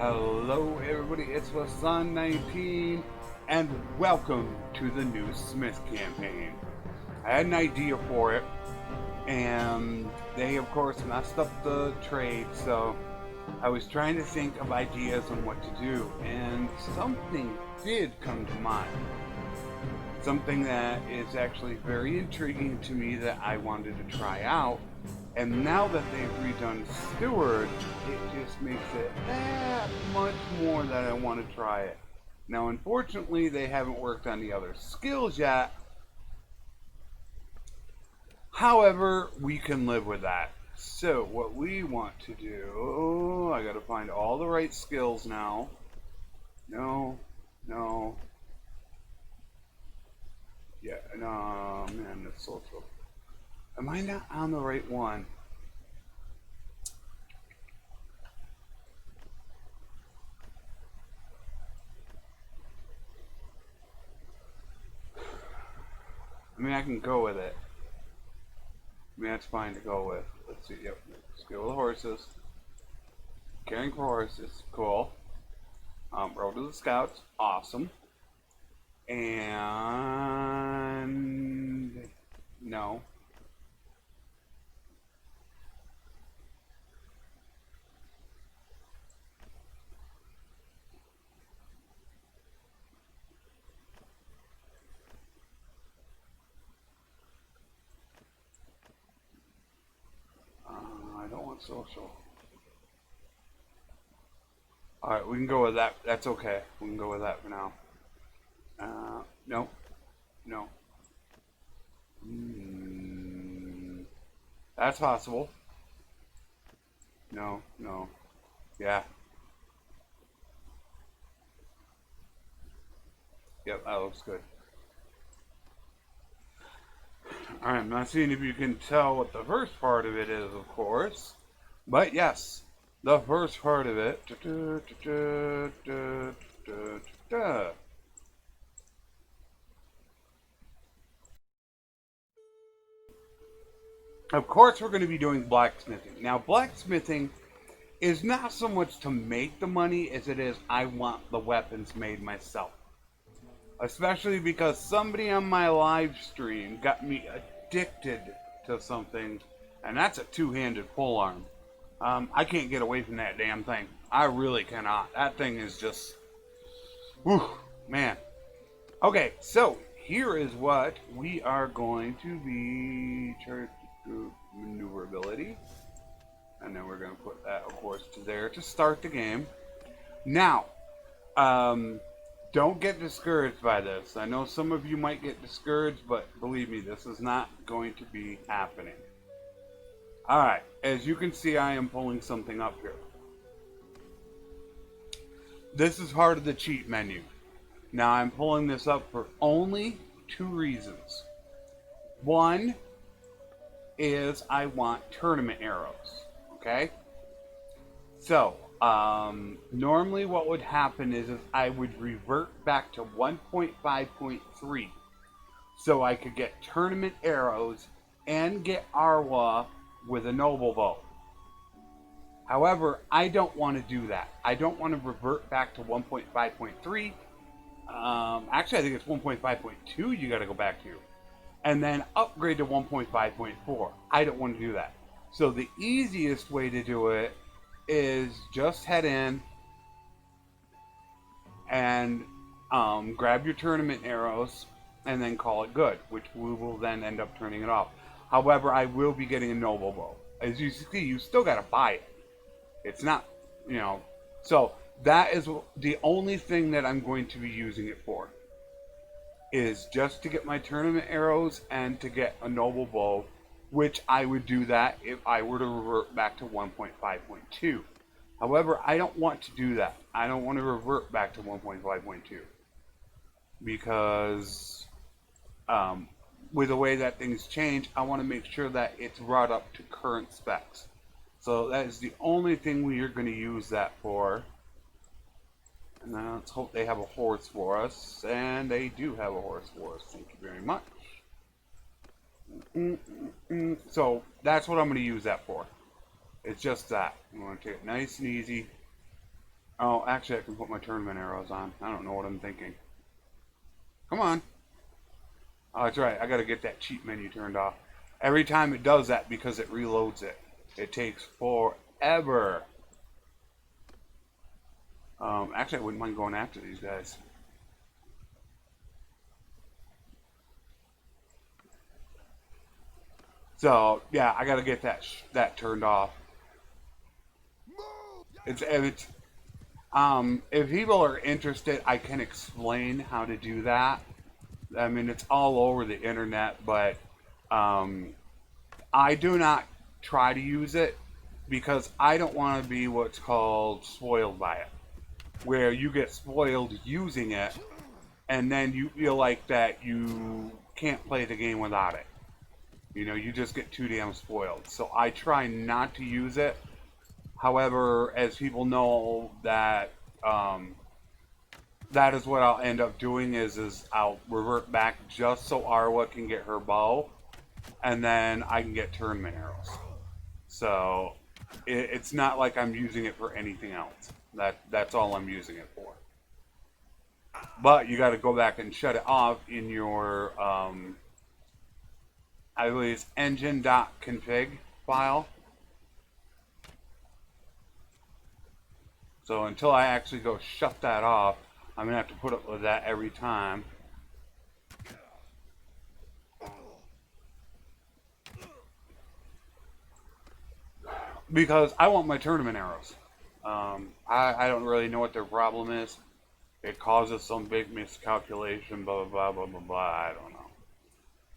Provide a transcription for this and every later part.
Hello everybody, it's Flesson19 and welcome to the new Smith campaign. I had an idea for it and they of course messed up the trade, so I was trying to think of ideas on what to do, and something did come to mind. Something that is actually very intriguing to me that I wanted to try out. And now that they've redone Steward, it just makes it that much more that I want to try it. Now, unfortunately, they haven't worked on the other skills yet. However, we can live with that. So, what we want to do, I gotta find all the right skills now. No, no. Yeah, no, man, that's social. Am I not on the right one? I mean, I can go with it. I mean, that's fine to go with. Let's see. Yep. Skill with horses. Caring for horses. Cool. Road to the scouts. Awesome. And no. I don't want social. Alright, we can go with that. That's okay. We can go with that for now. No. No. That's possible. No. No. Yeah. Yep, that looks good. Alright, I'm not seeing if you can tell what the first part of it is, of course. But yes, the first part of it. Of course, we're going to be doing blacksmithing. Now, blacksmithing is not so much to make the money as it is I want the weapons made myself. Especially because somebody on my live stream got me addicted to something, and that's a two-handed polearm. I can't get away from that damn thing. I really cannot. That thing is just, whew, man. Okay, so here is what we are going to be charged to maneuverability. And then we're going to put that, of course, to there to start the game. Now, don't get discouraged by this. I know some of you might get discouraged, but believe me, this is not going to be happening. Alright, as you can see, I am pulling something up here. This is part of the cheat menu. Now, I'm pulling this up for only two reasons. One is I want tournament arrows, okay? So, normally what would happen is I would revert back to 1.5.3 so I could get tournament arrows and get Arwa with a noble bow. However, I don't want to do that. I don't want to revert back to 1.5.3. Actually, I think it's 1.5.2 you got to go back to. And then upgrade to 1.5.4. I don't want to do that. So the easiest way to do it is just head in and grab your tournament arrows and then call it good, which we will then end up turning it off. However, I will be getting a noble bow. As you see, you still got to buy it. It's not, so that is the only thing that I'm going to be using it for, is just to get my tournament arrows and to get a noble bow, which I would do that if I were to revert back to 1.5.2. However, I don't want to do that. I don't want to revert back to 1.5.2 because with the way that things change, I want to make sure that it's brought up to current specs. So that is the only thing we are going to use that for. And then let's hope they have a horse for us. And they do have a horse for us. Thank you very much. So that's what I'm going to use that for. It's just that. You want to take it nice and easy. Oh, actually, I can put my tournament arrows on. I don't know what I'm thinking. Come on. Oh, that's right. I got to get that cheat menu turned off. Every time it does that because it reloads it. It takes forever. Actually, I wouldn't mind going after these guys. So yeah, I got to get that turned off. If people are interested, I can explain how to do that. I mean, it's all over the internet, but um, I do not try to use it because I don't want to be what's called spoiled by it, where you get spoiled using it, and then you feel like that you can't play the game without it. You know, you just get too damn spoiled. So I try not to use it. However, as people know that that is what I'll end up doing is I'll revert back just so Arwa can get her bow, and then I can get tournament arrows. So it's not like I'm using it for anything else. That's all I'm using it for. But you got to go back and shut it off in your I believe it's engine.config file. So until I actually go shut that off, I'm gonna have to put up with that every time. Because I want my tournament arrows. I don't really know what their problem is. It causes some big miscalculation, blah, blah, blah, blah, blah, blah. I don't know.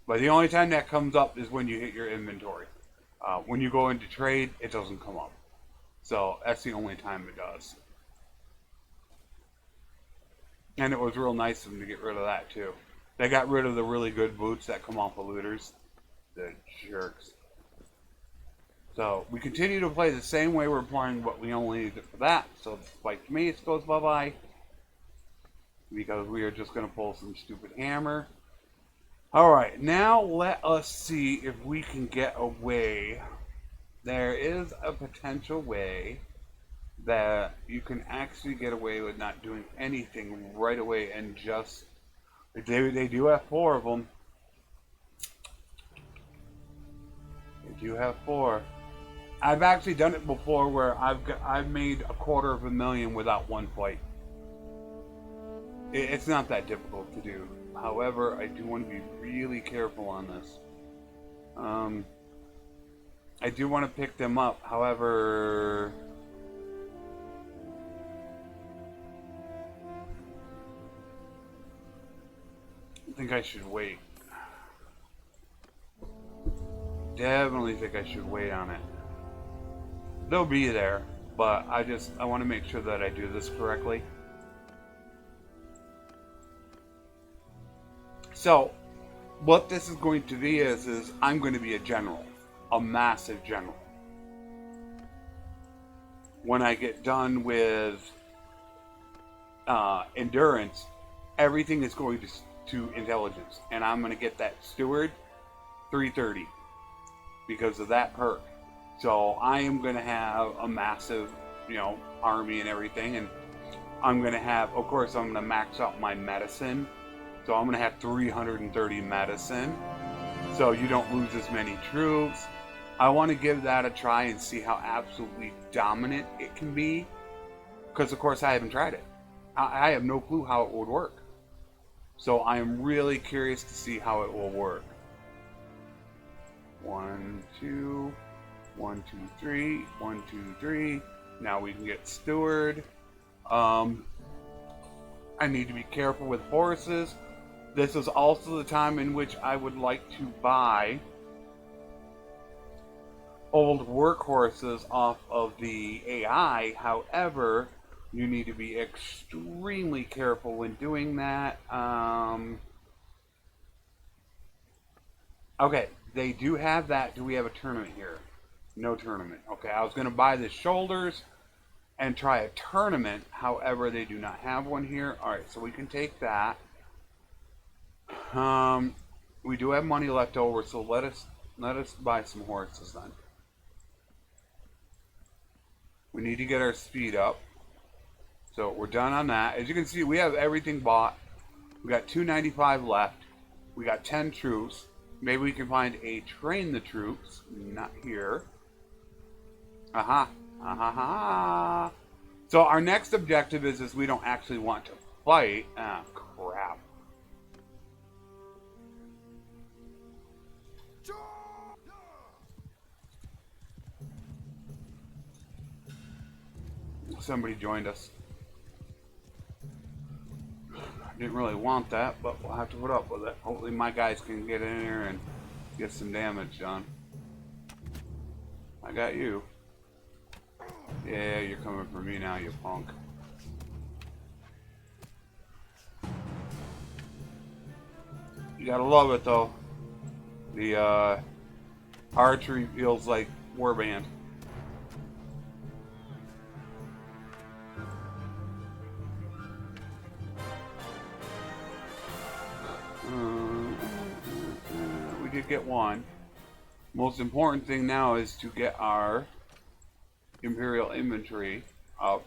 But the only time that comes up is when you hit your inventory. When you go into trade, it doesn't come up. So that's the only time it does. And it was real nice of them to get rid of that, too. They got rid of the really good boots that come off of looters. The jerks. So we continue to play the same way we're playing, but we only use it for that. So like to me, it goes bye-bye. Because we are just going to pull some stupid hammer. Alright, now let us see if we can get away. There is a potential way that you can actually get away with not doing anything right away and just... They do have 4 of them. They do have 4. I've actually done it before where I've made $250,000 without one fight. It's not that difficult to do. However, I do want to be really careful on this. I do want to pick them up. However, I think I should wait. Definitely think I should wait on it. They'll be there, but I want to make sure that I do this correctly. So, what this is going to be is I'm going to be a general, a massive general. When I get done with endurance, everything is going to intelligence, and I'm going to get that steward 330 because of that perk. So I am going to have a massive, army and everything, and I'm going to have, of course, I'm going to max out my medicine. So I'm going to have 330 medicine, so you don't lose as many troops. I want to give that a try and see how absolutely dominant it can be, because of course I haven't tried it. I have no clue how it would work. So I am really curious to see how it will work. 1, 2, 1, 2, 3, 1, 2, 3. Now we can get steward. I need to be careful with horses. This is also the time in which I would like to buy old workhorses off of the AI. However, you need to be extremely careful when doing that. Okay, they do have that. Do we have a tournament here? No tournament. Okay, I was going to buy the shoulders and try a tournament. However, they do not have one here. Alright, so we can take that. We do have money left over, so let us buy some horses then. We need to get our speed up. So we're done on that. As you can see, we have everything bought. We got 295 left. We got 10 troops. Maybe we can find a train the troops. Not here. Aha. Aha. Ha. So our next objective is we don't actually want to fight. Ah, crap. Somebody joined us. Didn't really want that, but we'll have to put up with it. Hopefully my guys can get in here and get some damage done. I got you. Yeah, you're coming for me now, you punk. You gotta love it though. The archery feels like warband. We did get one. Most important thing now is to get our Imperial inventory up.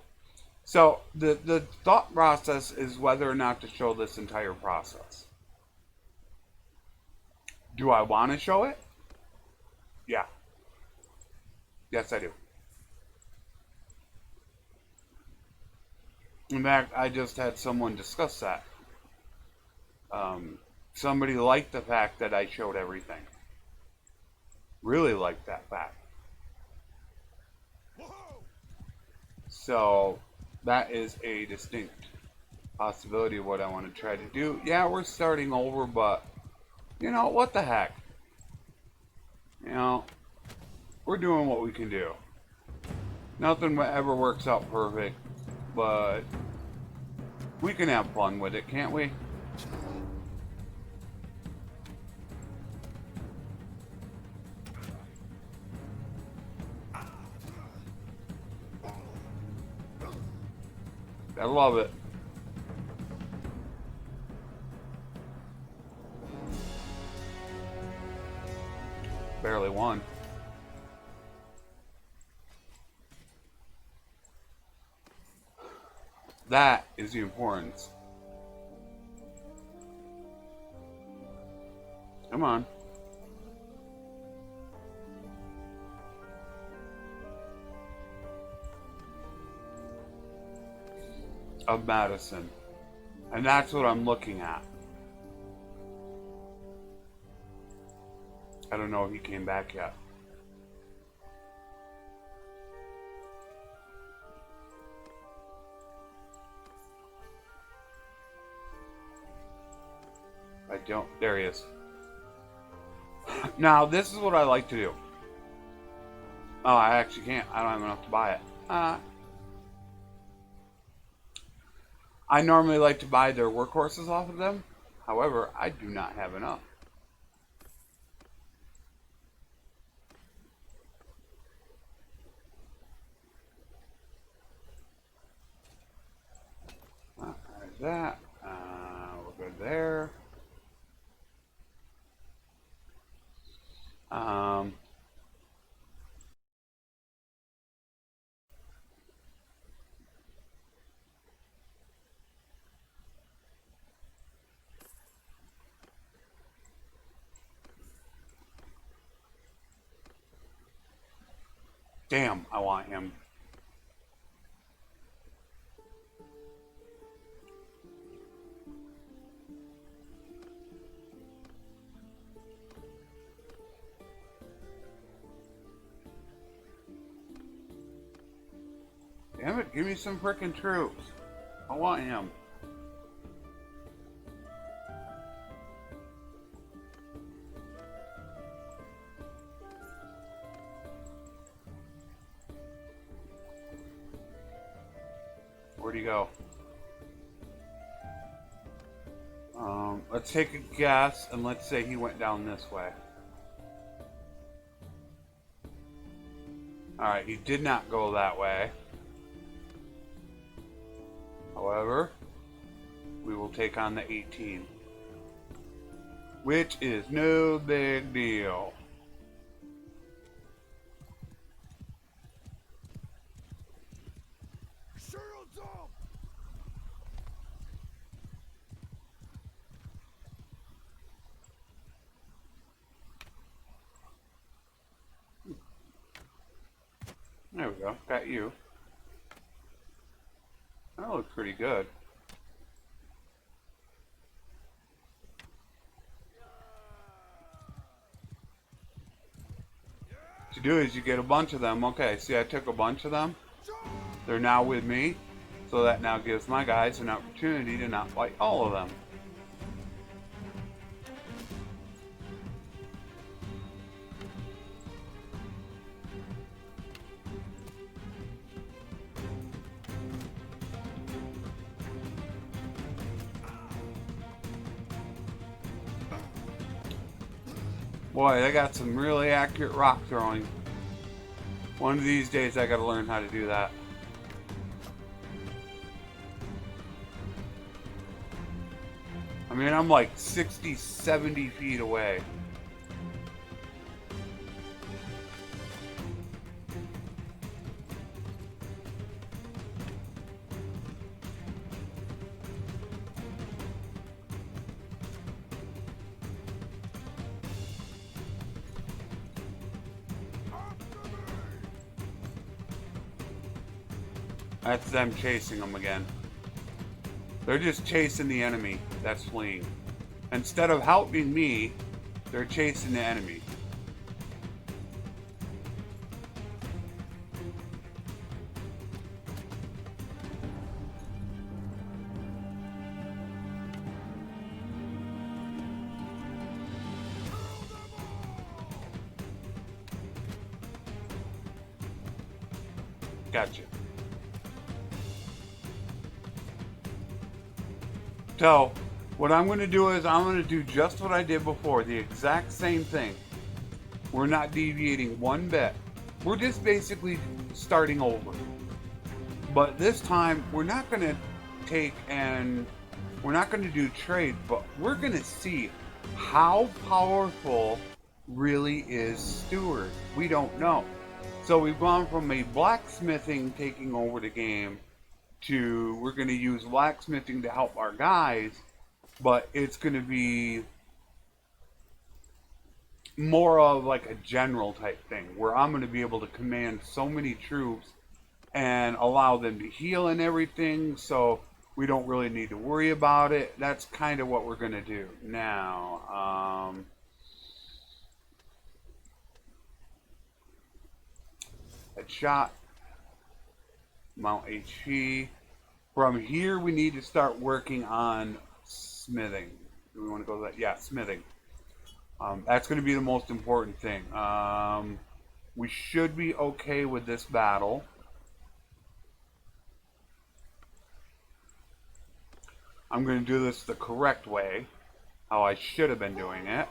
So the thought process is whether or not to show this entire process. Do I want to show it? Yeah. Yes, I do. In fact, I just had someone discuss that. Somebody liked the fact that I showed everything. Really liked that fact. So that is a distinct possibility of what I want to try to do. Yeah, we're starting over, but you know, what the heck? You know, we're doing what we can do. Nothing ever works out perfect, but we can have fun with it, can't we? I love it. Barely won. That is the importance. Come on. Of Madison. And that's what I'm looking at. I don't know if he came back yet. I don't. There he is. Now, this is what I like to do. Oh, I actually can't. I don't have enough to buy it. I normally like to buy their workhorses off of them. However, I do not have enough. There's that. We're good there. Damn, I want him. Damn it, give me some frickin' troops. I want him. Where'd he go? Let's take a guess, and let's say he went down this way. Alright, he did not go that way. However, we will take on the 18. Which is no big deal. Shields up! There we go. Got you. That looks pretty good. What you do is you get a bunch of them. Okay, see, I took a bunch of them. They're now with me. So that now gives my guys an opportunity to not fight all of them. Boy, they got some really accurate rock throwing. One of these days I gotta learn how to do that. I mean, I'm like 60, 70 feet away. That's them chasing them again. They're just chasing the enemy that's fleeing. Instead of helping me, they're chasing the enemy. Gotcha. So, what I'm going to do is I'm going to do just what I did before, the exact same thing. We're not deviating one bit. We're just basically starting over. But this time, we're not going to we're not going to do trade, but we're going to see how powerful really is Steward. We don't know. So we've gone from a blacksmithing taking over the game to we're going to use blacksmithing to help our guys, but it's going to be more of like a general type thing where I'm going to be able to command so many troops and allow them to heal and everything, so we don't really need to worry about it. That's kind of what we're going to do. Now, headshot, mount HP. From here, we need to start working on smithing. Do we want to go to that? Yeah, smithing. That's going to be the most important thing. We should be okay with this battle. I'm going to do this the correct way, how I should have been doing it.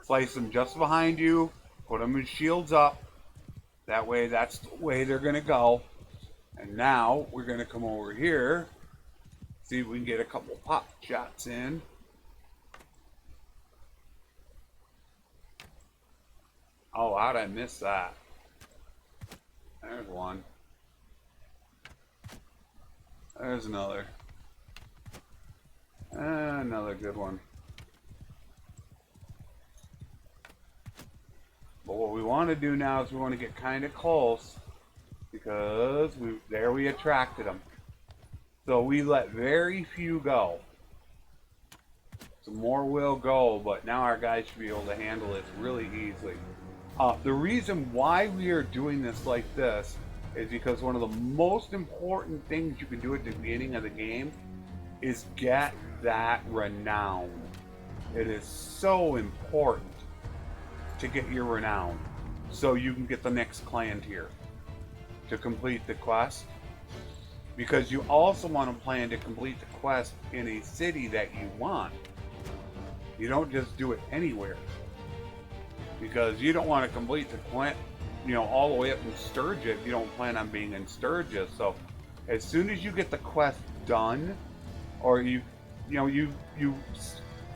Place them just behind you, put them in shields up. That way, that's the way they're going to go. And now, we're going to come over here, see if we can get a couple pop shots in. Oh, how'd I miss that? There's one. There's another. Another good one. But what we want to do now is we want to get kind of close because we attracted them. So we let very few go. Some more will go, but now our guys should be able to handle it really easily. The reason why we are doing this like this is because one of the most important things you can do at the beginning of the game is get that renown. It is so important to get your renown so you can get the next clan tier to complete the quest, because you also want to plan to complete the quest in a city that you want. You don't just do it anywhere, because you don't want to complete the quest, all the way up in Sturgis if you don't plan on being in Sturgis. So as soon as you get the quest done, or you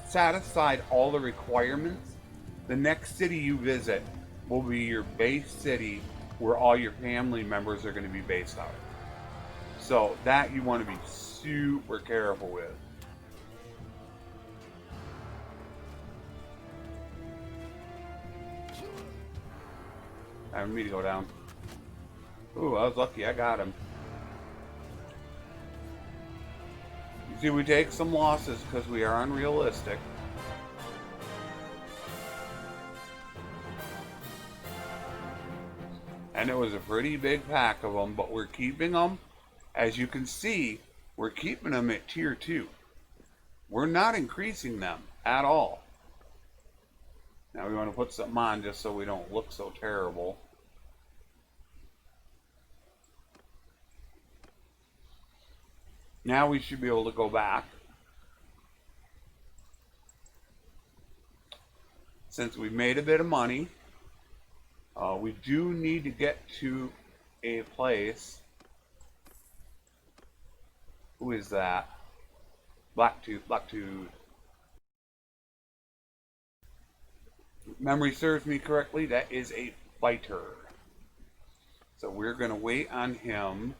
set aside all the requirements, the next city you visit will be your base city where all your family members are going to be based out of. So that you want to be super careful with. I need me to go down. Ooh, I was lucky I got him. You see, we take some losses because we are unrealistic. And it was a pretty big pack of them, but we're keeping them. As you can see, we're keeping them at tier 2. We're not increasing them at all. Now we want to put something on just so we don't look so terrible. Now we should be able to go back. Since we made a bit of money, we do need to get to a place. Who is that? Blacktooth. Memory serves me correctly, that is a fighter. So we're going to wait on him.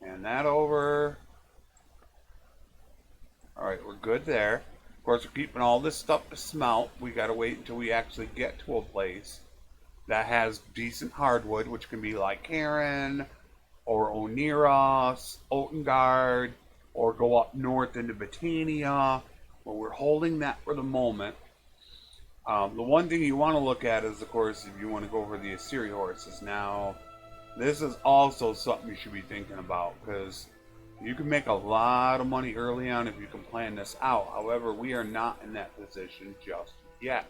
And that over. Alright, we're good there. Of course, we're keeping all this stuff to smelt. We got to wait until we actually get to a place that has decent hardwood, which can be like Karen, or Oneros, Otengard, or go up north into Botania. But we're holding that for the moment. The one thing you want to look at is, of course, if you want to go for the Assyria horses. Now, this is also something you should be thinking about, because you can make a lot of money early on if you can plan this out. However, we are not in that position just yet.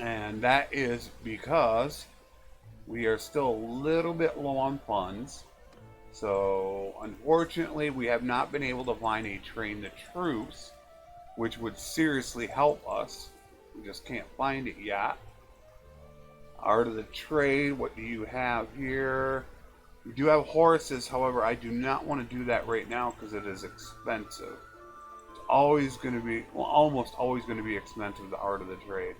And that is because we are still a little bit low on funds. So, unfortunately, we have not been able to find a train the troops, which would seriously help us. We just can't find it yet. Art of the trade, what do you have here? We do have horses, however, I do not want to do that right now because it is expensive. It's always going to be, well, almost always going to be expensive, the art of the trade.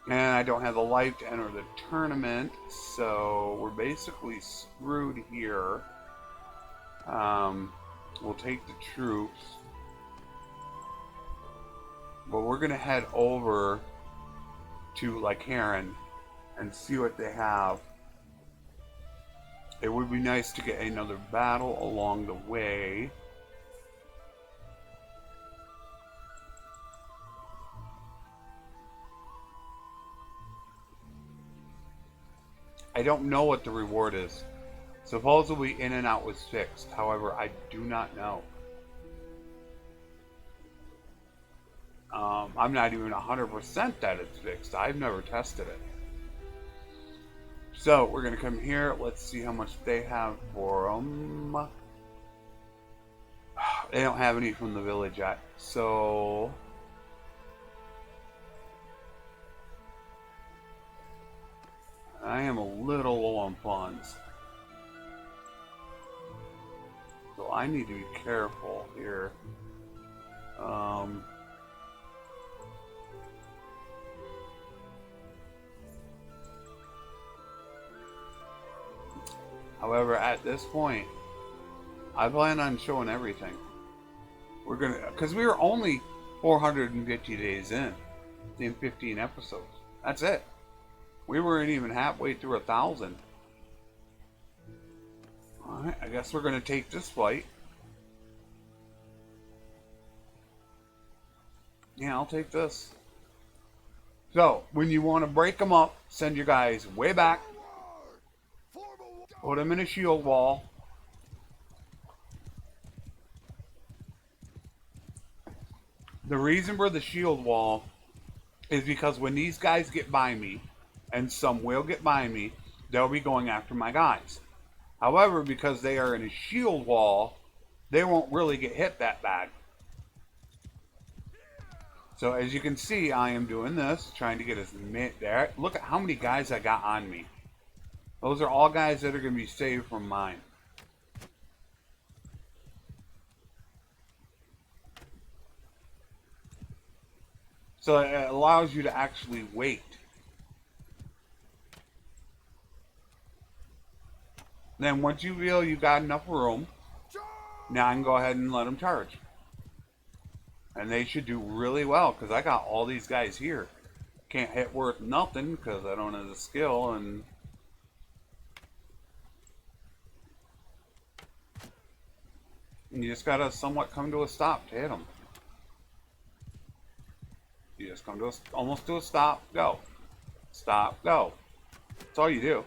And I don't have the life to enter the tournament, so we're basically screwed here. We'll take the troops. But we're going to head over to Lycaron and see what they have. It would be nice to get another battle along the way. I don't know what the reward is. Supposedly in and out was fixed. However, I do not know. I'm not even 100% that it's fixed. I've never tested it. So, we're going to come here. Let's see how much they have for them. They don't have any from the village yet. So, I am a little low on funds. So, I need to be careful here. However, at this point, I plan on showing everything. We're gonna, because we were only 450 days in 15 episodes. That's it. We weren't even halfway through 1,000. Alright, I guess we're gonna take this fight. Yeah, I'll take this. So, when you want to break them up, send your guys way back. Put them in a shield wall. The reason for the shield wall is because when these guys get by me, and some will get by me, they'll be going after my guys. However, because they are in a shield wall, they won't really get hit that bad. So as you can see, I am doing this, trying to get as many there. Look at how many guys I got on me. Those are all guys that are going to be saved from mine. So it allows you to actually wait. Then once you feel you got enough room, now I can go ahead and let them charge. And they should do really well because I got all these guys here. can't hit worth nothing because I don't have the skill, and you just gotta somewhat come to a stop to hit them. You just come to almost to a stop, go. Stop, go. That's all you do.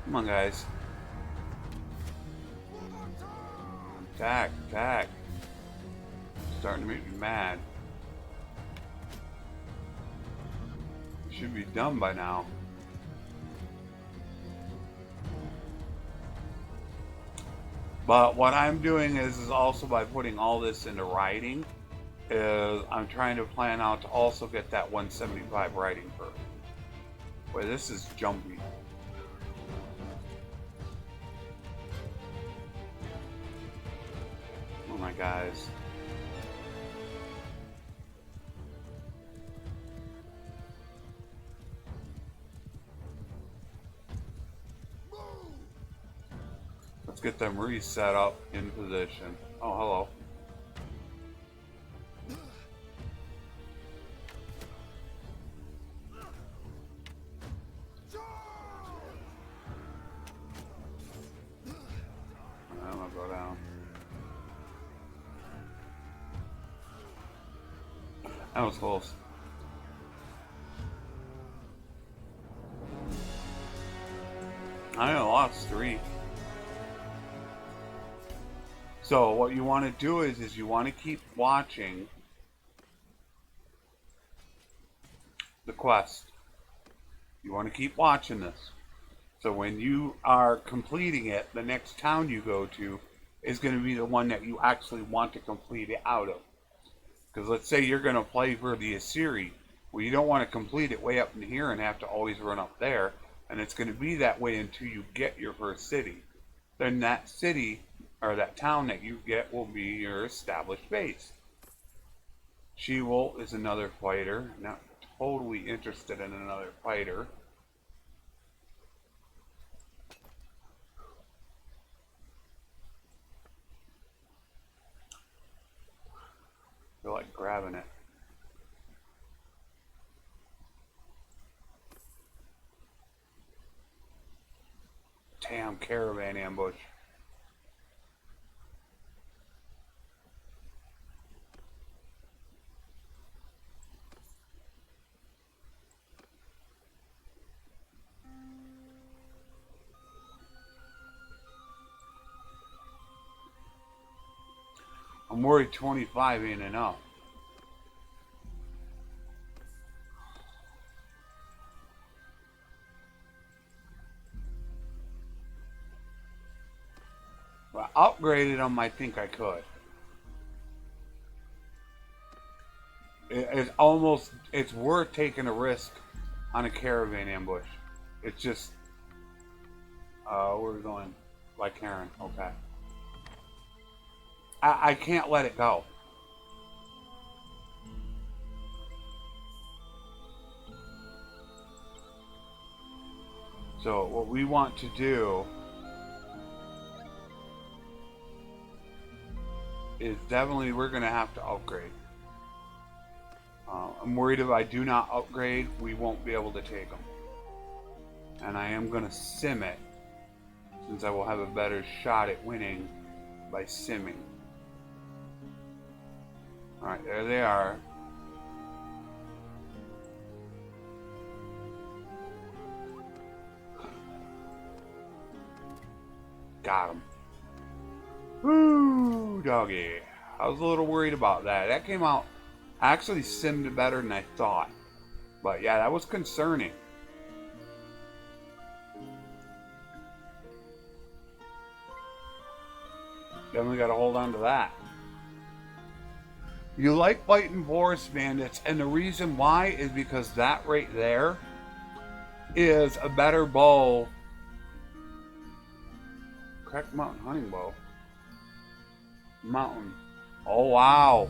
Come on, guys. Attack, attack. Starting to make me mad. Should be done by now. But what I'm doing is also by putting all this into writing, is I'm trying to plan out to also get that 175 writing per. Boy, this is jumpy. Oh my guys. Let's get them reset up in position. Oh, hello. I'm gonna go down. That was close. I lost 3. So what you want to do is you want to keep watching the quest. You want to keep watching this. So when you are completing it, the next town you go to is going to be the one that you actually want to complete it out of. Because let's say you're going to play for the Assyri. Well, you don't want to complete it way up in here and have to always run up there. And it's going to be that way until you get your first city. Then that city, or that town that you get, will be your established base. She-Wolf is another fighter. Not totally interested in another fighter. I feel like grabbing it. Damn caravan ambush. I'm worried 25 ain't enough. But upgraded them, I think I could. It's worth taking a risk on a caravan ambush. It's just, where are we going? Like Karen, okay. I can't let it go. So what we want to do is definitely we're going to have to upgrade. I'm worried if I do not upgrade, we won't be able to take them. And I am going to sim it, since I will have a better shot at winning by simming. Alright, there they are. Got him. Woo, doggy. I was a little worried about that. That came out, actually simmed better than I thought. But yeah, that was concerning. Definitely got to hold on to that. You like fighting forest bandits, and the reason why is because that right there is a better bow. Cracked Mountain Hunting Bow. Mountain. Oh, wow.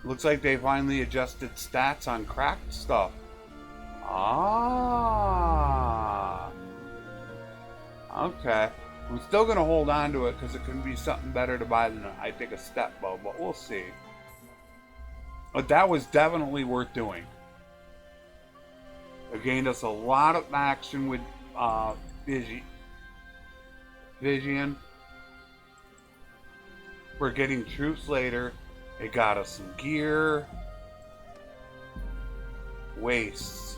Looks like they finally adjusted stats on cracked stuff. Ah. Okay. I'm still going to hold on to it because it can be something better to buy than I think a step bow, but we'll see. But that was definitely worth doing. It gained us a lot of action with Vision. We're getting troops later. It got us some gear. Wastes.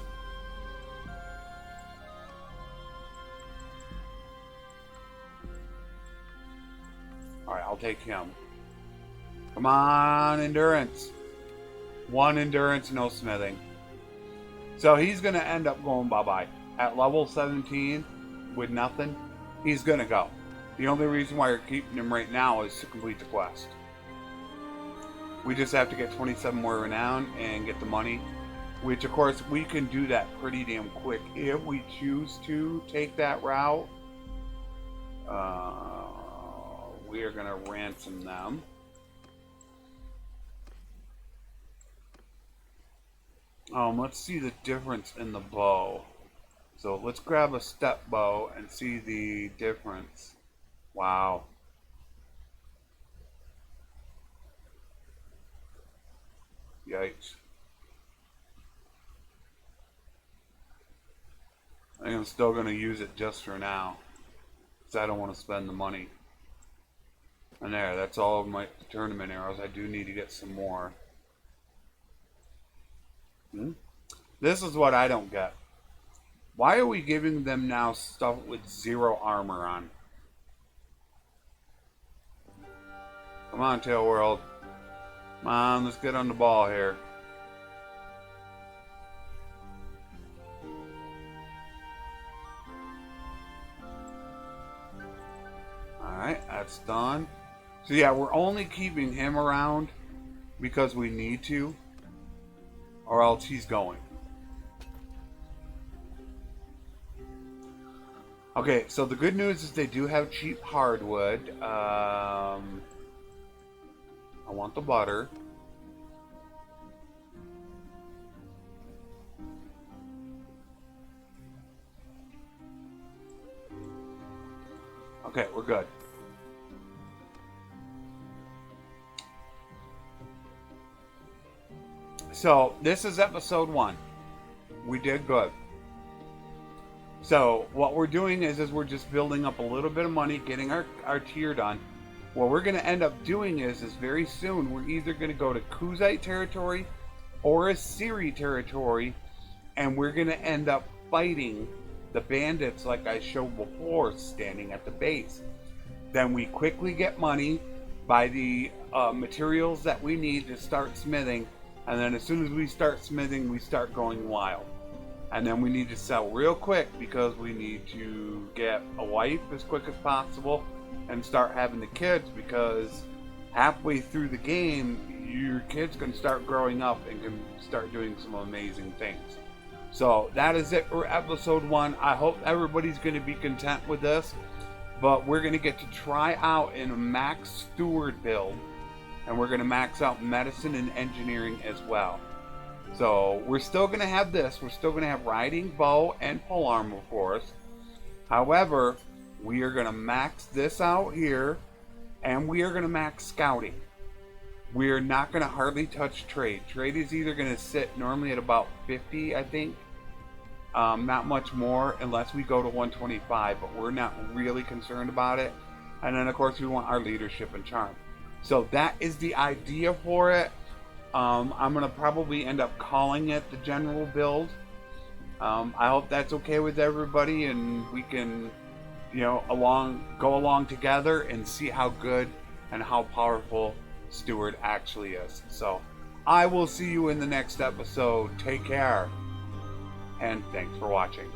Alright, I'll take him. Come on, endurance. 1 endurance, no smithing. So he's going to end up going bye-bye. At level 17, with nothing, he's going to go. The only reason why we're keeping him right now is to complete the quest. We just have to get 27 more renown and get the money. Which, of course, we can do that pretty damn quick if we choose to take that route. We are going to ransom them. Let's see the difference in the bow. So let's grab a step bow and see the difference. Wow. Yikes. I think I'm still going to use it just for now, because I don't want to spend the money. And there, that's all of my tournament arrows. I do need to get some more. This is what I don't get. Why are we giving them now stuff with 0 armor on? Come on, Tail World. Come on, let's get on the ball here. Alright, that's done. So yeah, we're only keeping him around because we need to, or else he's going. Okay, so the good news is they do have cheap hardwood. I want the butter. Okay, we're good. So, this is episode 1. We did good. So, what we're doing is we're just building up a little bit of money, getting our tier done. What we're going to end up doing is very soon, we're either going to go to Kuzite territory or Assyri territory, and we're going to end up fighting the bandits like I showed before, standing at the base. Then we quickly get money, buy the materials that we need to start smithing, and then as soon as we start smithing, we start going wild. And then we need to sell real quick because we need to get a wife as quick as possible and start having the kids, because halfway through the game, your kids can start growing up and can start doing some amazing things. So that is it for episode 1. I hope everybody's going to be content with this, but we're going to get to try out in a max steward build, and we're going to max out medicine and engineering as well. So we're still going to have this. We're still going to have riding, bow, and pole armor for us. However, we are going to max this out here, and we are going to max scouting. We are not going to hardly touch trade. Trade is either going to sit normally at about 50, I think. Not much more unless we go to 125, but we're not really concerned about it. And then, of course, we want our leadership and charm. So that is the idea for it. I'm going to probably end up calling it the general build. I hope that's okay with everybody, and we can, go along together and see how good and how powerful Steward actually is. So I will see you in the next episode. Take care, and thanks for watching.